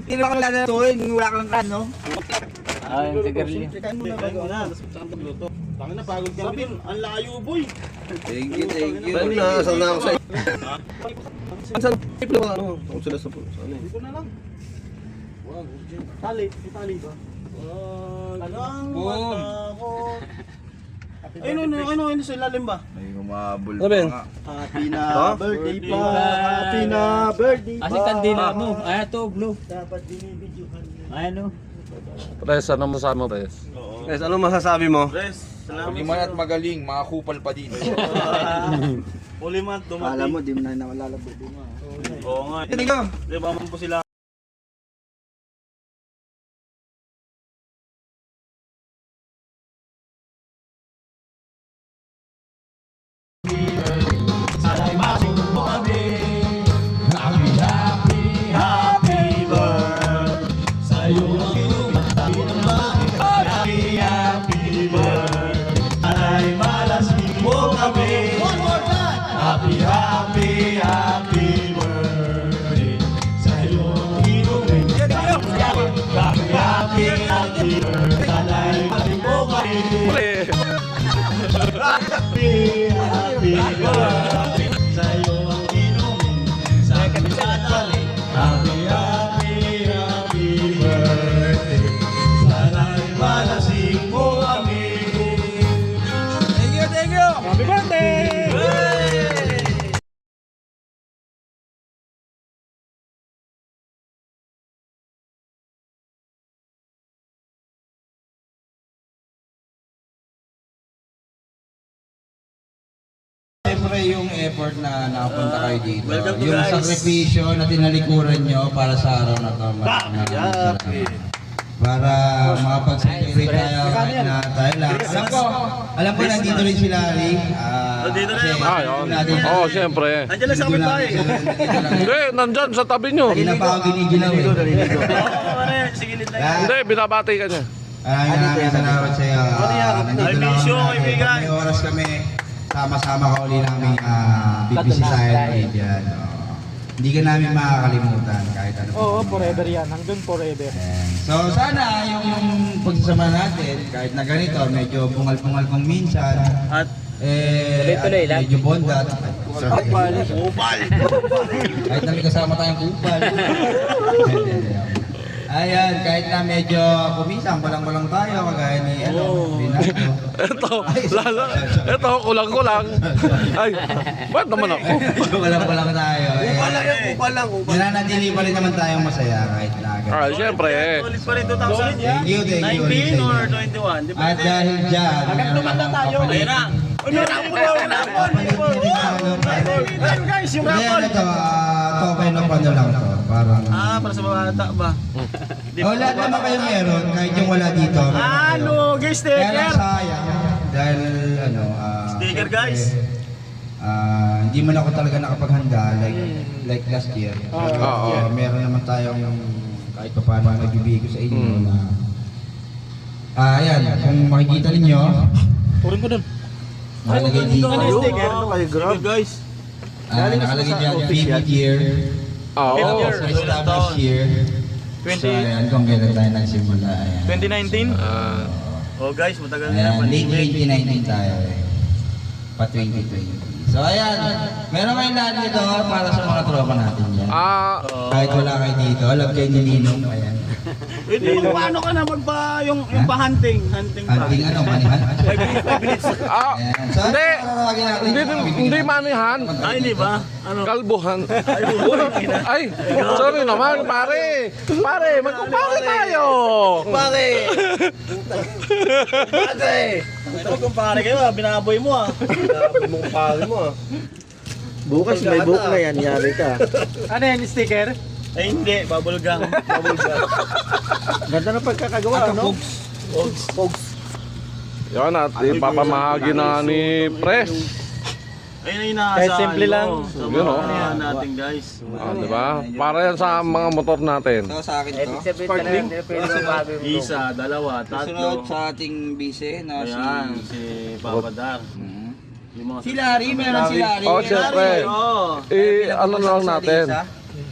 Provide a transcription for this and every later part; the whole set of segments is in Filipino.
Hindi naman kang lalatuin, wala kang kan, no? Ay, yung sigarilyo. Kain mo na bago na, tapos saan pagluto. Tangin na, pagod ka rin. Ang layo, boy. Thank you, thank you. Dahil nasal na ako sa iyo. Saan tip lang ano? Kung sila sa ano eh. Dito na lang. Wow, tali. May tali ba? Alang mata ko. Ano sa ilalim ba? Ay, humabol Ano ba yun? nga. Happy na birthday pa. Happy na birthday pa. Kasi kandila mo. Ay, ito, blue. Dapat binibidyohan. Ay, ano? Pres, ano masasabi mo, Pres? Oo. Guys, ano masasabi mo? Res, salamat. Pag man at magaling, makakupal pa din. Uli man, dumating. Alam mo, di mo na nakalalabo din mo. Oo nga. Hindi ka. Di ba man po sila? Siyempre yung effort na nakapunta kayo dito. Welcome to Yung guys. sakripisyo na tinalikuran nyo para sa araw na to. Maraming salamat. Para makapag-celebrate tayo kahit na tayo lang. Alam ko nandito rin si Larry. Nandito na yan. Ah, yun. Oo, siyempre. Nandiyan lang sa amin tayo. Hindi, nandyan sa tabi nyo. Hindi na pa ako ginigilaw eh. Oo, ano yan, sige lang. Hindi, binabati ka niya. Maraming salamat sa iyo. Nandito Ay, lang bisyo, kami. kaibigan. May oras kami. Sama-sama ka uli namin bibisitahin ulit yan. Hindi ka namin makakalimutan kahit ano. Oo, forever yan. Hanggang forever. Ayan. So sana yung pagsasama natin, kahit na ganito, medyo bungal-bungal kung minsan, At Tuloy-tuloy lang. medyo bondat. upal. Kahit na may kasama tayong kupal. Ayan, kahit na medyo kumisang, walang-walang tayo, kagaya ni Rinaldo. Ito, kulang-kulang. Ay, ba't naman ako? Medyo walang-walang tayo. Upal lang. Nananatili pa rin naman tayong masaya kahit na ganito. Ah, siyempre. Ulit pa rin 2000. Thank you, thank you. 19 or 21? Di ba? At dahil dyan, Hanggang tumanda tayo. Ayun na. Guys, yung Hindi, ano to, token of ano lang to. Parang, Para sa mga bata ba? lahat naman kayo meron, kahit yung wala dito. meron kayo. guys, Kaya lang sayang, dahil ano, Sticker, syempre, guys. hindi man ako talaga nakapaghanda like last year. Oo. Meron naman tayong kahit pa paano nagbibigay ko sa inyo na ayan, kung makikita ninyo, Purin ko dun. nakalagay dito. Sticker. Sticker, guys. Nakalagay dyan, PB year. Ah, oo. Established year. So ayan, kung kailan tayo nagsimula. Ayan. 2019? Oh guys, matagal na Ayan, late pandemic. 2019 tayo eh. Pa 2020. So ayan, meron kayong lahat nito para sa mga tropa natin dyan. Ah, Kahit wala kayo dito, alam kayo ni Ninong. Ayan. Paano ka na magpa yung pa-hunting? Hunting pa. Hunting ano, manihan. 5 minutes. ah, Ayan. So Hindi. tatawagin natin. hindi manihan. Hindi ba? Ano? Kalbuhan. Ay, sorry naman, pare. Pare, magkumpare tayo. Pare! Ito kumpare kayo, binaboy mo ah. Mong pare mo ah. Bukas may book na yan, yari ka. Ano yan, sticker? Ay hindi, bubble gum. Ganda ng pagkakagawa, no? Yan at ipapamahagi na ni Pres. Ayun yung inaasahan Kahit simple mo. lang. Sa Yun, oh. mga ano natin guys. Ah, di ba? Para yan sa mga motor natin. So sa akin to. Sparkling? Pwede mo bago yung Isa, dalawa, Sunod tatlo. sa ating bise na Ayan, si Papa Dar. Yung mga Si Larry, meron si Larry. Oh, syempre. Oh. Eh, ano na lang natin.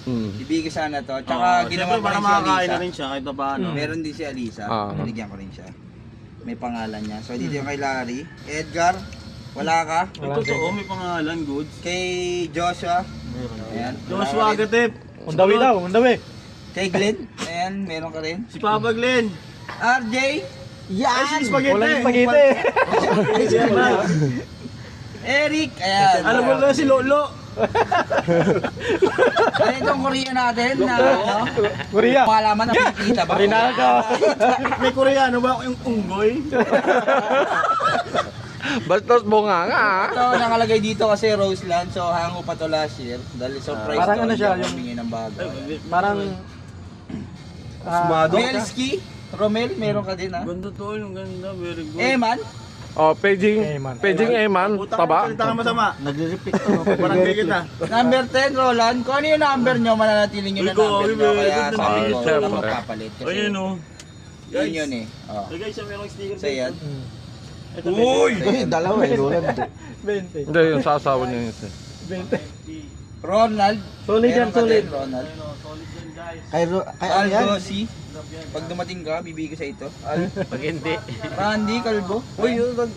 Ibigay sana to. Tsaka ginawa Siyempre, ko para rin si makakain Alisa. na rin siya kahit pa paano. Meron din si Alisa. Ah. Binigyan ko rin siya. May pangalan niya. So dito yung kay Larry. Edgar, wala ka. Ay, totoo, may pangalan, goods. Kay Joshua. Ayan. Joshua Agatep. Undawi daw, undawi. Kay Glenn. Ayan, meron ka rin. Si Papa Glenn. RJ. Ay, si Spaghetti. Walang spaghetti. Eric. Ayan. Alam mo na si Lolo. Ano itong Korea natin na ano? Korea. Malaman na pinakita ba? Rinaldo. May Koreano ba yung unggoy? Bastos bunga nga ah. Ito nakalagay dito kasi Roseland. So hango pa to last year. Dahil surprise Parang to. ano siya, hindi ako yung- humingi ng bago. Parang... Welski. Romel, meron ka din ha? Ganda to, yung ganda. Very good. Eman. Oh, paging Eman. Eman, taba. Salita ka masama. Nagre-repeat to. Barangay kita. Number 10, Roland. Kung ano yung number nyo, mananatiling nyo na Uy, go, number uy, nyo. very Kaya good sabi na ko, number. wala magpapalit. Kasi Ayun o. yun yun eh. Oh. Ay guys, merong sticker. So yan. Ito, uy! Dalawa eh, Roland. 20. Hindi, yung sasawa niya yun. 20. Ronald. Solid yan, Meron ka solid. din, Ronald. Kay ano yan? Aldo C. Pag dumating ka, bibigay ko sa ito. Pag hindi. Randy Calvo. Uy, meron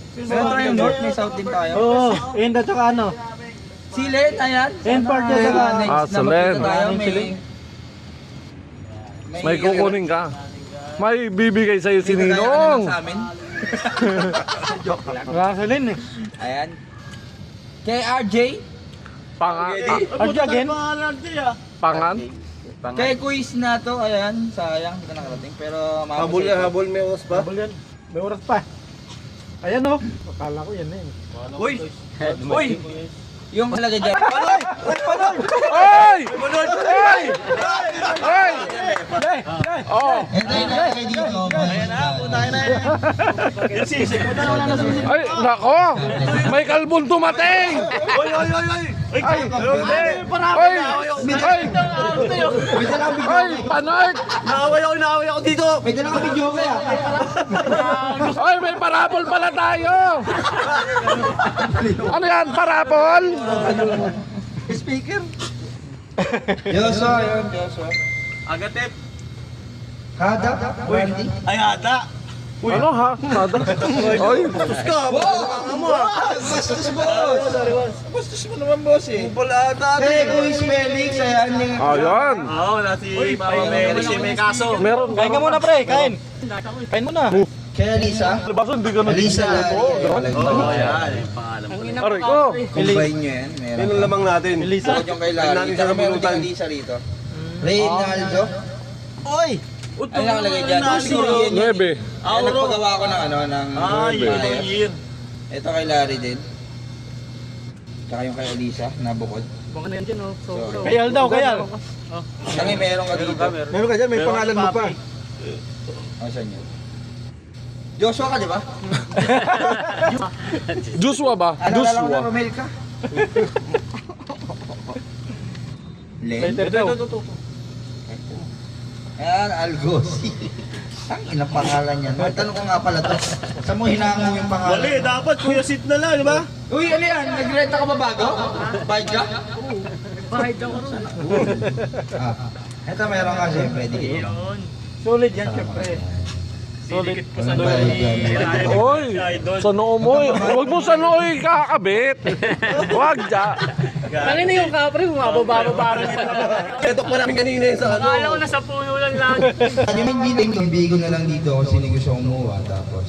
tayong North, may South din tayo. Oo, and at saka ano? Si Len, ayan. Len Park yan, Sana saka- next Ah, na si magkita Len. tayo, May kukunin ka. May bibigay sa'yo si Ninong. Sa amin. Gasolin eh. Ayan. Kay RJ. Pangan. Arjo again? Pangan. Kay quiz na to, ayan, sayang, hindi ka nakarating. Pero Habol yan, habol. May oras pa. Habol yan. May oras pa. Ayan oh. Akala ko yan eh. Uy! Uy! Yung talaga dyan. Ay! Ay! Ay! Oh! Ito yung nalagay dito. Ayan na, punta na yan. Yung sisig. Punta na wala na sisig. Ay, nako! May kalbon dumating! Oy, oy, oy, oy! Ay, Ay! parami Ay! na ako. Ay! Ay! Panart! Naaway ako dito. May dala ka video kaya. Ay, may parapol pala tayo! Ano yan? Parapol? Speaker. Joshua, yun, Joshua. Agatep. Kada, Randy. Ay, hata. Ano ha? Sada? Ay! Sus ka. Bastos boss. Bastos mo naman boss eh. Wala ata. Kay quiz Felix, ayan yung... Ayan! Oo, wala si Papa Mary. Si may kaso. Meron Kain ka muna pre, kain. Kain muna. Kay Alisa. Baso, hindi ka Alisa Oo, Lari. yan. Yung pangalan mo. Aray ko! Combine nyo yan. Meron. Yan ang lamang natin. Elisa. Bukod yung kay Larry. Natin Pero sa meron din kabunutan. Alisa rito. Reynaldo. Oy! Ano nakalagay dyan? Korean yun. 9. Ayan, nagpagawa ko ng ano, ng... Ay, yun flyers. yung year. Ito kay Larry din. Tsaka yung kay Alisa, nabukod. Baka na yan dyan, oh. So, Kayal daw, kayal. Tangi meron ka dito. Meron ka dyan, may pangalan mo pa. Asan yun? Joshua ka, di ba? Joshua ba? Ano, alam ko na Joshua. Romel ka. Len? Peter daw. Ayan, Algosi. Ang ina pangalan yan. Magtanong ko nga pala to. Saan mo hinango yung pangalan? Mali, dapat Kuya Sit na lang, di ba? Uy, ano yan? Nagrenta ka ba bago? Bayad ka? Bahay daw. Ito meron ka siyempre. Di ko. Solid yan syempre. Solid. Oy! Sa noo mo eh. Huwag mo sa noo eh kakabit. Huwag dya. Tangin na yung kapre, bumababa-baba. Ito pa namin kanina yung sa ano. Akala ko nasa puno lang lagi. Yung hindi yung bigo na lang dito kasi hindi ko siya umuha. Tapos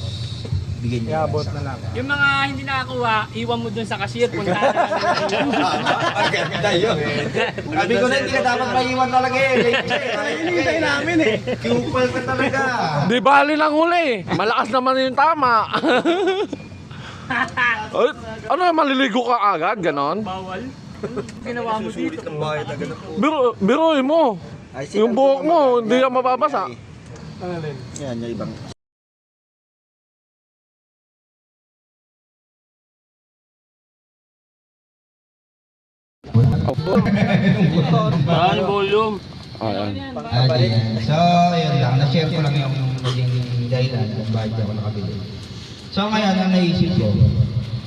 bigyan niya. Iabot na lang. Yung mga hindi nakakuha, iwan mo dun sa cashier. Punta na Maganda yun. Sabi ko na hindi ka dapat maiwan talaga eh. Hinihintay namin eh. Kupal ka talaga. Di bali lang huli. Malakas naman yung tama. Ay, ano, maliligo ka agad? Ganon? Bawal. Ginawa mo dito. Biruin mo. Yung buhok mo, hindi ka mababasa. Yan, yung ibang. Ano volume? Ayan. So, yun lang. Na-share ko lang yung naging dahilan kung bakit ako nakabili. So, ngayon, ang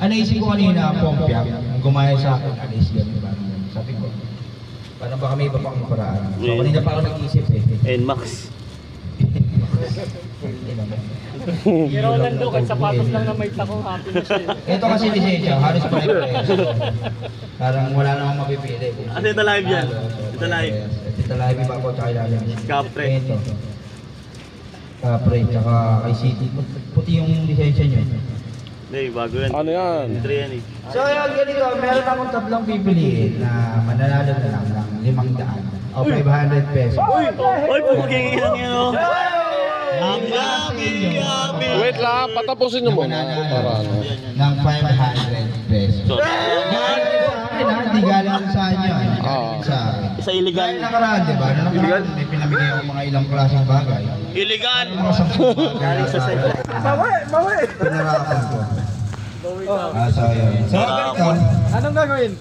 naisip ko kanina, Pompyak, gumaya sa akin, alis yan, sabi ko, Parang baka may iba pang paraan. So, kanina pa ako nag-isip eh. NMAX. Si Rolando, kahit sapatos lang na may takong happy na siya. Ito kasi lisensya, halos pare-parehas. Parang wala namang mapipili. Ano ito live yan? Ito live. Ito live, iba ko tsaka ilalim. Capre. Ito. Capre, tsaka kay City. Puti yung lisensya nyo. Hindi, bago yan. Ano yan? Entry yan eh. So yun, ganito, meron akong tatlong pipiliin na mananalo na lang ng 500 o 500 pesos. Uy, pupugingin lang yan oh. Happy. Wait lang, patapusin nyo muna. Para ano. Ng 500 pesos. So, Galing sa akin ha, hindi galing sa inyo. Oo. Sa akin. isa illegal. Dahil nakaraan, di ba? Nung nakaraan, may pinamigay ako mga ilang klaseng bagay. Illegal! Mga 10 galing sa sa'yo. Bawi! Pinarapan ko. So yun. So ganito, Anong gagawin?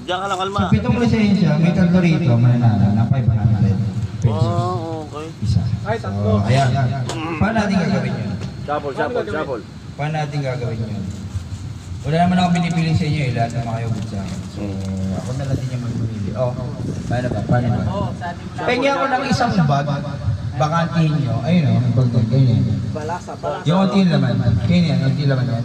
Diyan ka lang kalma. sa pitong lisensya, may tatlo rito mananalo ng 500 pesos. Oh, okay. Isa. Ay, tatlo. So, ayan. Paano natin gagawin yun? Shuffle. Paano natin gagawin yun? Wala naman ako pinipili sa inyo eh, lahat na kayo good sa akin. So, ako na lang din yung magpili. Oh, paano ba? Paano ba? Pengi ako ng isang bag, bakantihin nyo. Ayun o, may bagdog. Ayun yan. Balasa. Yung unti laman. Kaya yan, unti laman yan.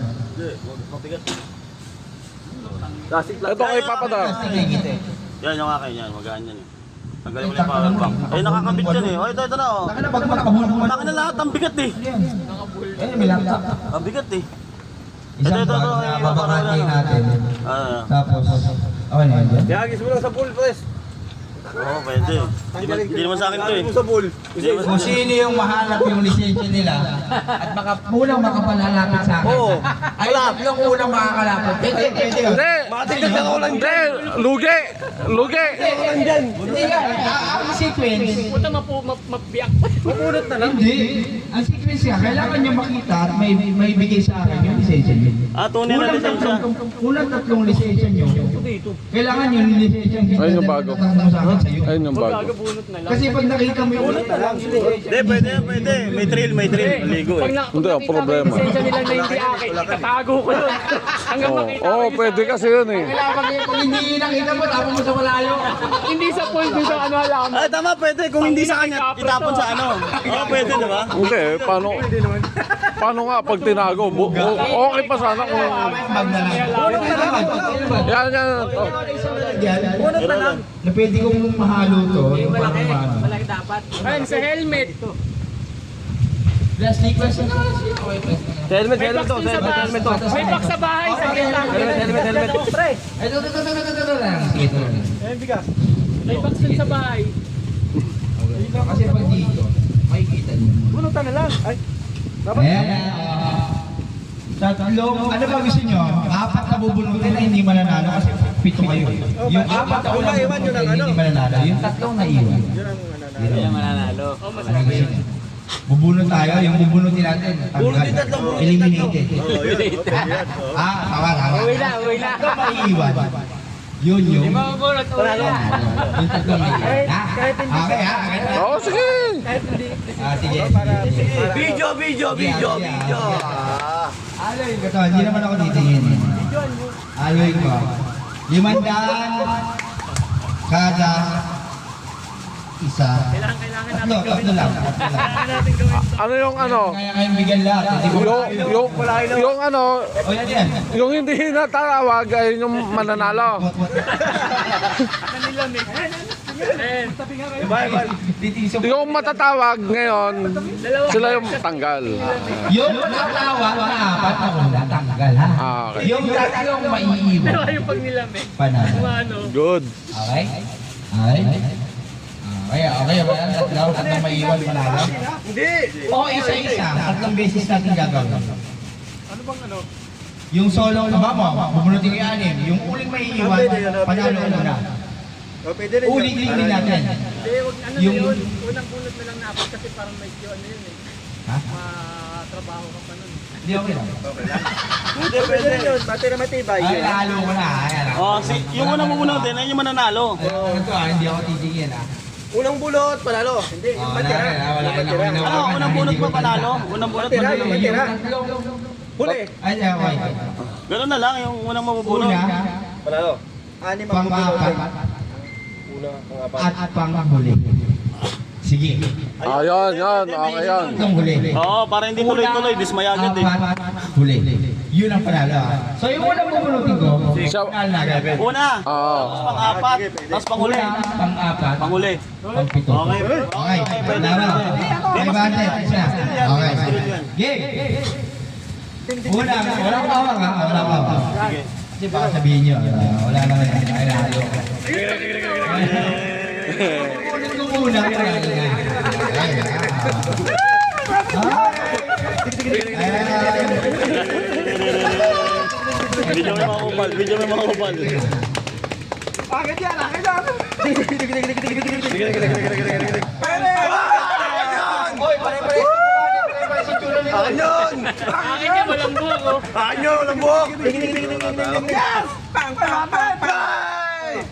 Plastic Ito kay Papa Dam. Plastic na kita eh. Yan yung akin yan, magaan yan eh. Tanggalin mo yung power bank. Eh, nakakabit yan eh. Oh, ito na oh. Taka na, pag makabulong mo. Taka na lahat, ang bigat eh. Yan. Ayun, may laptop. Ang bigat eh. Isang bag na babakantihin natin. Ah, Tapos, okay na yan. Yagis mo lang sa pool, pres. oo, pwede. Hindi naman sa akin to eh. mo sa pool. Hindi naman Kung sino yung mahanap yung lisensya nila at unang makapalalapit sa akin. Oo. Ay, tatlong unang makakalapit. Pwede. Hindi! Hindi! Lugi! Lugi! Hindi nga. Ang sequence. Puta mabiyak. Mapunot na lang. Hindi. Ang sequence nga, kailangan niya makita at may bigay sa akin yung lisensya niyo. Ah, tunay na lisensya. Unang tatlong lisensya niyo. Kailangan yung lisensya niyo. Ayun yung bago. Sa akin sa'yo. Ayun yung bago. Gagabunot na lang. Kasi pag nakita mo yung unang tatlong lisensya. Hindi, pwede. May thrill. Ligo Pag eh. Hindi, ang problema. Lisensya nila na hindi akin, itatago ko yun. Hanggang Oo, makita oh, ko pwede kasi yun eh. Kailangan pag hindi nakita mo, tapos mo sa malayo. Hindi sa pool, dun sa ano halaman. Ay, tama, pwede. Kung hindi sa kanya, itapon sa ano. Oo, pwede, di ba? Hindi, paano nga pag tinago? Okay pa sana kung... Bag na lang. Yan. Unang na lang. Na pwede kong mahalo to. Yung parang maano. Ayun, sa helmet. Plastic. Helmet May box din sa bahay. May box sa bahay, sa gitna. Helmet. Pre. Ito lang. Sige, ito lang. Ayun, bigas. May box din sa bahay. Kasi pag dito, makikita niyo. Bunutan na lang. Ay. Dapat. Ayan. Tatlong, ano ba gusto nyo? Apat na bubunutin na hindi mananalo kasi pito kayo. Yung apat na unang bubunutin na hindi mananalo. Yung tatlong naiwan. Yun ang mananalo. Ano gusto nyo? Bubunot tayo, yung bubunutin natin. Eliminated. Tawa. Uwi na. Tatlong maiiwan. Yun yung... Mabunot, uwi na. Yung tatlong maiiwan. Okay. Oo, sige! Sige. Video. Aloy ko to, hindi naman ako titingin. Aloy ko. 500 kada isa. Tatlo lang. Ano yung ano? Kaya kayong bigyan lahat. Hindi ko Yung ano, O yan. yung hindi natawag ay yung mananalo. Yung matatawag ngayon, sila yung tanggal. Yung natawag na apat na una, tanggal ha. Okay. Yung tatlong maiiwan. Pero yung pag nilamig. Panalo. Kung ano. Good. Okay? Okay ba yan? Tatlong maiiwan panalo? Hindi. O isa-isa, tatlong beses natin gagawin. Ano bang ano? Yung solo na ba mo, bubunutin ko yung anim. Yung uling maiiwan, panalo na. Pwede rin. Uling din natin. Hindi, wag ano Yung- na yun. Unang bunot na lang na apat kasi parang medyo ano yun eh. Ha? Matrabaho ka pa nun. Hindi okay lang. Hindi, pwede rin yun. Batera matibay. Ay, nahalo ko na. Ayan. Oh, yung unang mabunutin, ayun yung mananalo. Ito hindi ako titingin Unang bulot, panalo. Hindi, yung matira. Wala ka na. Ano, unang bunot pa panalo? Unang bunot Matira, panalo. yung matira. Huli. Ay, okay. Ganun na lang, yung unang mabubunot. Una, Panalo. Anim ang bulot. pang-apat, at panghuli. Sige. Ayun, yan. Okay yan. Itong huli. Oo, para hindi tuloy-tuloy, dismaya agad eh. Apat, huli. Yun ang panalo. So yung unang bubulutin ko, Siya- panalo na agad. Una, Oo. tapos pang-apat, tapos panghuli. Pang-apat, Panghuli. pang-pito. Okay. Okay, tama. Okay, bante. Isa. Okay. Game. Una, walang kawang ha. Walang kawang. Sige. Kasi baka sabihin nyo, wala naman yan. Ay, nalo. Kukunin ko muna. Video may makakupal, video may makakupal. Akin niya, walang buko.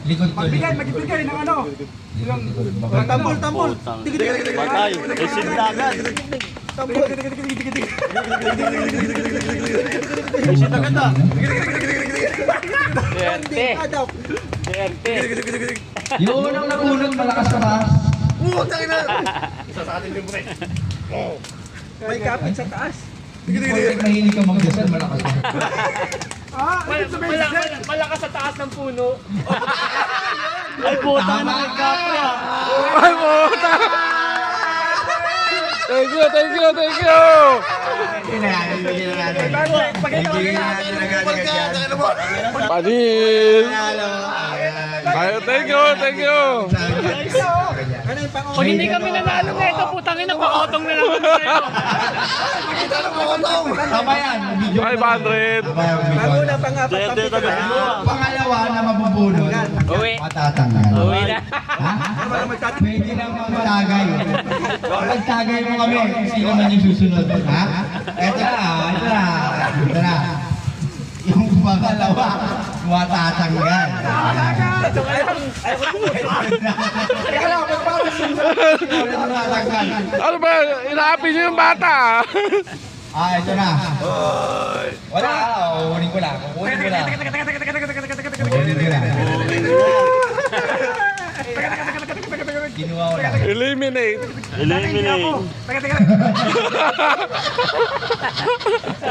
Likod ko. Tambol. Patay. Isin na agad. Isin na agad ah. Derte. Yung unang nabunot, malakas ka ba? May kapit sa taas. Hindi mahilig ka magdasal, malakas ka. Malakas sa taas ng puno. Ay puta na nagkapra. Ay, puta! Thank you, thank you, thank you! Panin! Ay, thank you, thank you! Pag hindi kami nanalo na ito, putang ina, pakotong na lang kami sa'yo. Tama yan, video. 500! Panguna, pang-apat, Dente pang-pito. taga. Pangalawa na mabubunot, Uwi. matatanggal. Uwi na. Ha? Pwede lang magtagay. Pagtagay mo kami, sino man yung susunod. Ha? Ito na. Yung pangalawa, matatanggal. Matatanggal. Ano ba? Inaapi niyo yung bata! Ito na. Wala, kukunin ko lang. Kukunin ko lang. Kinuha ko lang. Eliminate! Eliminate.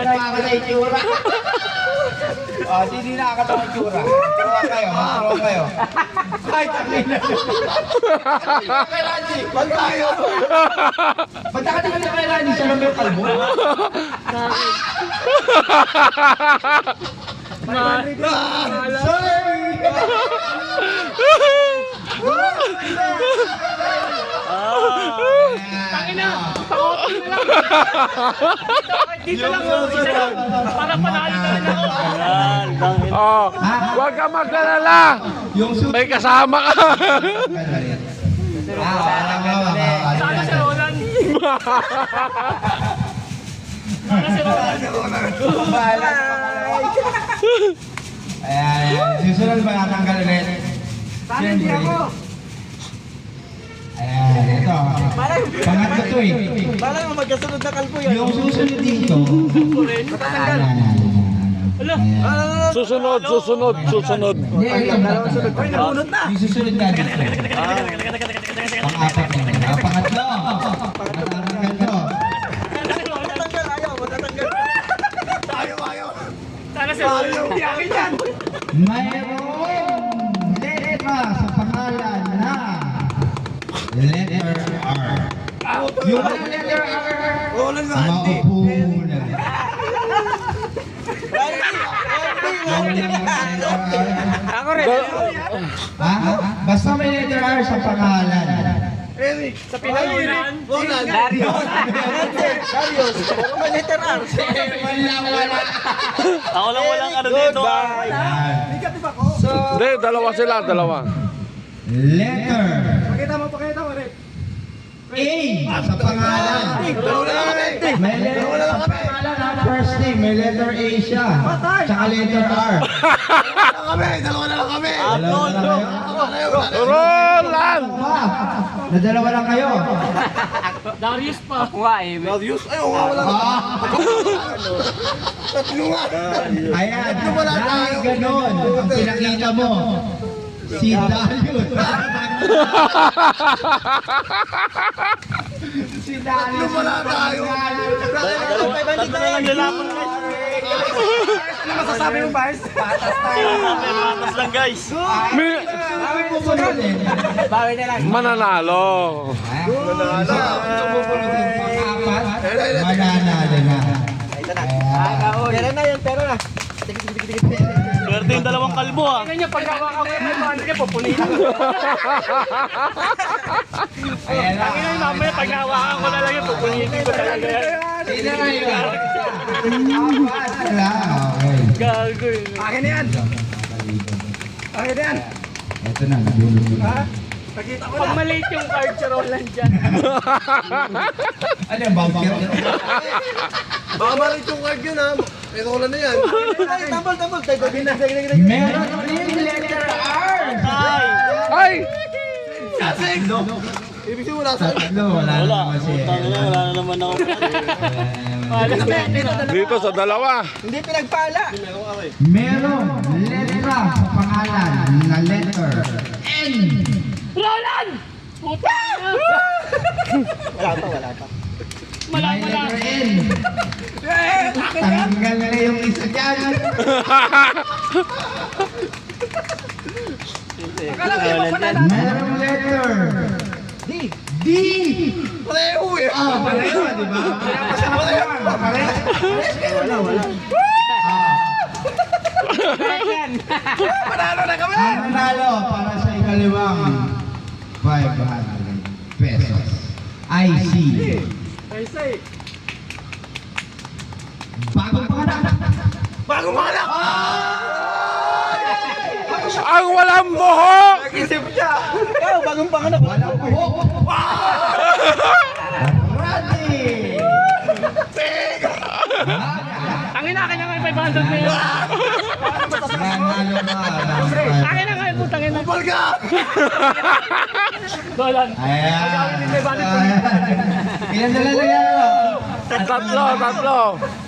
Nakakata yung tsura. Hindi nakakata yung tsura. Turuan kayo. Ay, tangina. Kay Randy, ba't tayo? Ba't nakatingin na kay Randy? Siya lang yung kalbo. Tangina, pakotong na lang. Dito lang ako. Para panalo na lang ako. Yan, dangin. Oh, huwag ka mag-alala! Yung suit. May kasama ka! Sana si Roland. Sana si Roland. Ayan, susunod ba natanggal ulit? Siyempre. Ayan, ito. Pangatlo to eh. Parang magkasunod na kalbo yan. Yung susunod dito. Susunod. Hindi, ito. Yung susunod na dito. Pang-apat na. Pangatlo. Matatanggal to. Matatanggal, ayaw, matatanggal. Sana si Roland. Akin yan. Mayroong letra sa pangalan na letter R. Yung letter R, maupo na. Ako rin. Ha? Basta may letter R sa pangalan. Sa pinangunan. Darius. Puro may letter R. Wala. Ako lang walang ano dito. Hindi, dalawa sila, dalawa. Letter Pakita mo, Rick. A sa pangalan. May letter sa pangalan ha, first name. May letter A siya. Tsaka letter R. Dalawa na lang kayo? Roland! Nadalawa lang kayo. Darius pa. Ayan, dahil ganon ang pinakita mo Si Darius. Si Darius. Wala tayo. Dalawang 500 na lang lalaman guys. Ano masasabi mo, Bars? Patas tayo. Patas lang guys. May Kami pupunutin. Bawi na lang. mananalo. Pupunutin pang-apat. Mananalo na. Pera na yun, pera na. Swerte yung dalawang kalbo ah. Tingnan niyo, pag hawakan ko yung 500, pupulitan ko. Ayan na. Tingnan niyo, mamaya pag hawakan ko na lang yung pupulitin ko talaga yan. Sino na yun? Apat na. Okay. Gago yun. Akin na yan. Akin na yan. Ito na, nabulog ko. Pag maliit yung card, charolan dyan. Ano yung voucher? Baka malit yung card yun ha. Pero wala na yan. Tambol. Meron din letter R. Ay! Ibig sabihin wala sa Tatlo, wala na naman siya. Wala na naman ako. Dito sa dalawa. Hindi pinagpala. Meron letra sa pangalan na letter N. Roland! Puta na! Wala pa. May letter N. Tanggal na yung isa dyan. Meron letter D. pareho eh. Ah, pareho, di ba? Pareho. Panalo na kami! Ang nanalo para sa ikalawang 500 pesos. IC. I say, Bagong panganak. Bagong panganak! Ang walang buhok! Nag-isip siya. Ikaw, bagong panganak. Walang buhok. Ready. angin na akin na kayo 500 na yun. Nanalo ka. Akin na kayo, putang ina. Bal ka! Roland. Ayan. Ilan na lang Tatlo.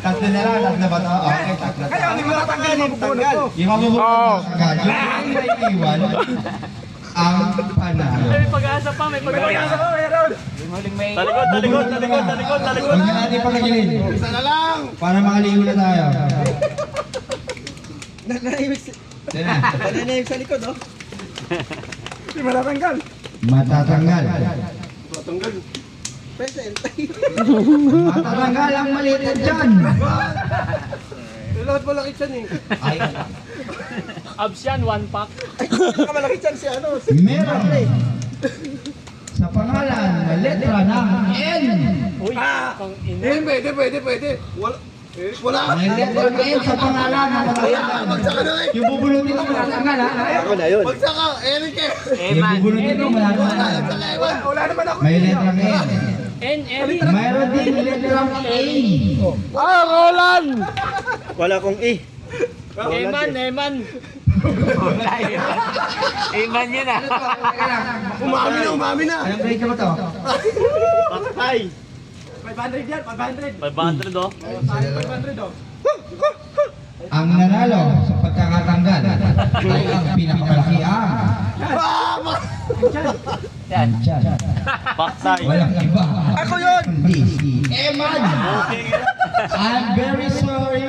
Tatlo na lang. Tatlo ba ito? Okay, tatlo. Kaya, hindi mo natanggal yung pupunod ko. Yung mabubulong Oo. na sagad. Yung may iwan, ang panalo. May pag-asa pa, may pag-asa pa. Talikod. Huwag na natin palagilin. Isa na lang! Para makaligo na tayo. Nananahimik Yan na. nananahimik sa likod, oh. Matatanggal. Patanggal. Present. Matatanggal ang maliit na dyan. Lahat malaki siya eh. Ay, Abs yan, 1 pack. Malaki chan si ano. meron sa pangalan na letra ng N. Uy, pang ina. Pwede. Wala. May letra ng N sa pangalan na matatanggal. Magsaka na eh. Yung bubulutin mo matatanggal ha. Ako na yun. Magsaka. Eric eh. Yung bubulutin mo matatanggal. Magsaka ewan. Wala naman ako. May letra ng N. Eric. Mayroon din letra ng A. Ah, Roland! Wala kong E. Eman. Umami na. Anong grade ka ba to? Patay. 500 yan, 500. 500 oh. Ang nanalo sa pagkakatanggal ay ang pinakamalaki ang Diyan. Patay. Walang iba. Ako yun! Kundi si Eman. I'm very sorry.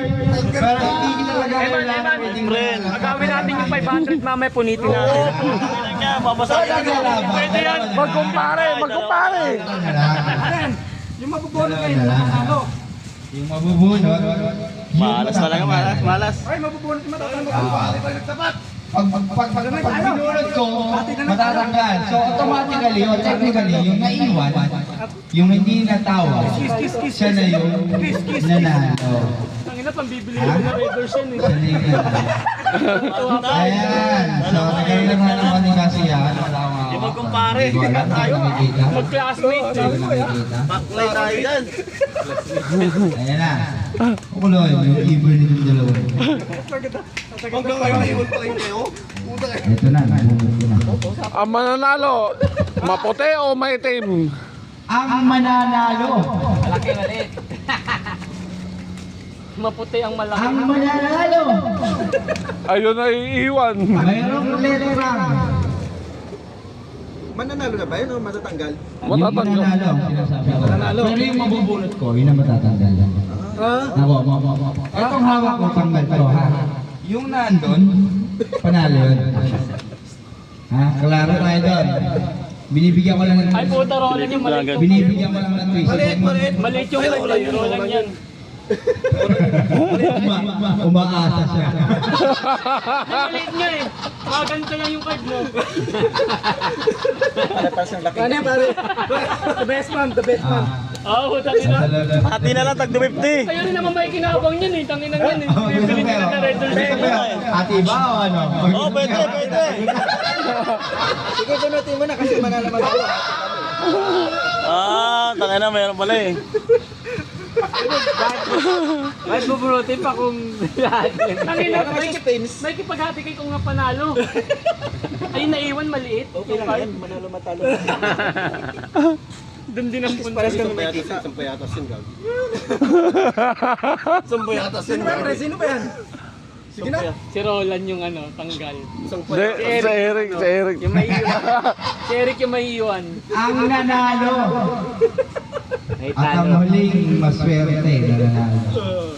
Pero hindi talaga Eman. pwedeng Friend. Agawin natin yung 500 mamaya, punitin natin. Kailan nga, babasahin ko. Pwede yan. Magkumpare! Yung mabubunot kayo na ano? Yung mabubunot. Malas talaga, malas. Pag binunod ko, matatanggal. So automatically o technically, yung naiwan, yung hindi natawa, siya na yung nanalo. Ang ina, pambibili ko na Raiders yan eh. Siya na yung nanalo. Ayan. So nagkaroon na naman ni kasi yan. Wala akong Yung magkumpare. Wala tayo nakikita. Mag-classmate. Wala nakikita. Baklay tayo dyan. Ayan na. Kukuloy, yung evil nitong dalawa. Hanggang ngayon naiwan pa rin kayo. Puta eh. Ito na, nabunod ko na. Ang mananalo, maputi o maitim? Ang mananalo. Maputi ang malaki. Ang mananalo, Ayun ay iwan. mayroong letrang. Mananalo na ba yun o matatanggal? Yung Matatanggal. mananalo ang sinasabi ko. Pero yung mabubulot ko, yun ang matatanggal. Ako. Itong hawak ko, tanggal to ha. Yung nandun, panalo yun. Ha? Klaro tayo doon. Binibigyan ko lang ng Ay puta, Roland yung maliit yung binibigyan ko lang ng twist. maliit yung Roland yan. Umaasa siya. Ang maliit niya eh. Ganito lang yung card mo. Ano yan, pare? The best man, the best man. Oo, tangin na. Pati na lang, tag 50. Kayo rin naman may kinabang yan eh. Tangin na yan eh. Bibili nila na Red Bull. Ati ba o ano? Oh, pwede. Sige, gunutin mo na kasi manalaman ako. Tangin na, mayroon pala eh. Kahit bubunutin pa kung tangin na. Para suspense. May kipaghati kayo kung nga panalo. Ay, naiwan maliit. Okay lang yan, manalo matalo. Doon din ang punta. Pares kami Isang may payatas, kita. isang payatas yun, Gag. Isang payatas Sino ba yan, pre? Sino ba yan? Sige na. Si Roland yung ano, tanggal. Isang Si payatas. Eric, si Eric. Yung may iwan. Si Eric yung may iwan. Ang nanalo. At ang huling maswerte na nanalo.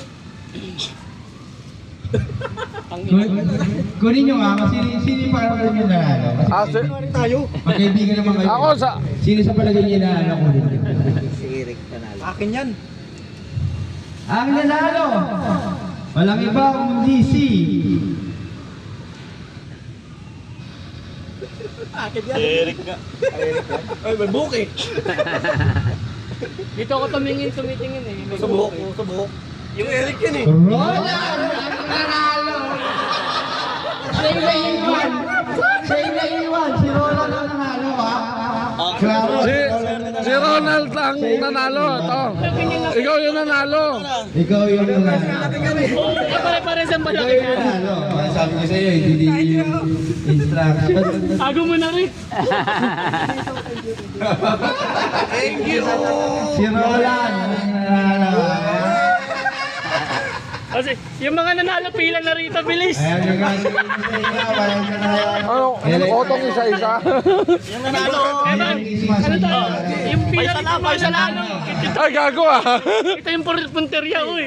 Kunin nyo nga, kasi sino yung parang yung nanalo? Kasi Tayo. magkaibigan naman kayo. Ako sa... Sino sa palagay niyo nanalo kunin nyo? Akin yan. Ang nanalo! Walang iba kundi si... Akin yan. Eric nga. Ay, may buhok eh. Dito ako tumitingin eh. May Sa buhok, sa buhok. Yung Eric yan eh. Roland! Ang nanalo! Siya yung naiwan! Siya yung naiwan! Si Roland ang nanalo ha! Klaro! Si Ronald ang nanalo. Ito. Ikaw yung nanalo. Ikaw yung nanalo. pare-pares ang malaki Ikaw yung yan. nanalo. Parang sabi ko sa'yo, hindi yung instruction. Tago mo na rin. Si Roland ang nanalo. Kasi yung mga nanalo pila na rito, bilis. Ayan yung gagawin ko sa inyo. Walang nanalo. Ano? Otong isa-isa. Yung nanalo. Ano to? Yung pila rito mga nanalo. Ay, gago ah. Ito yung punteriya, uy.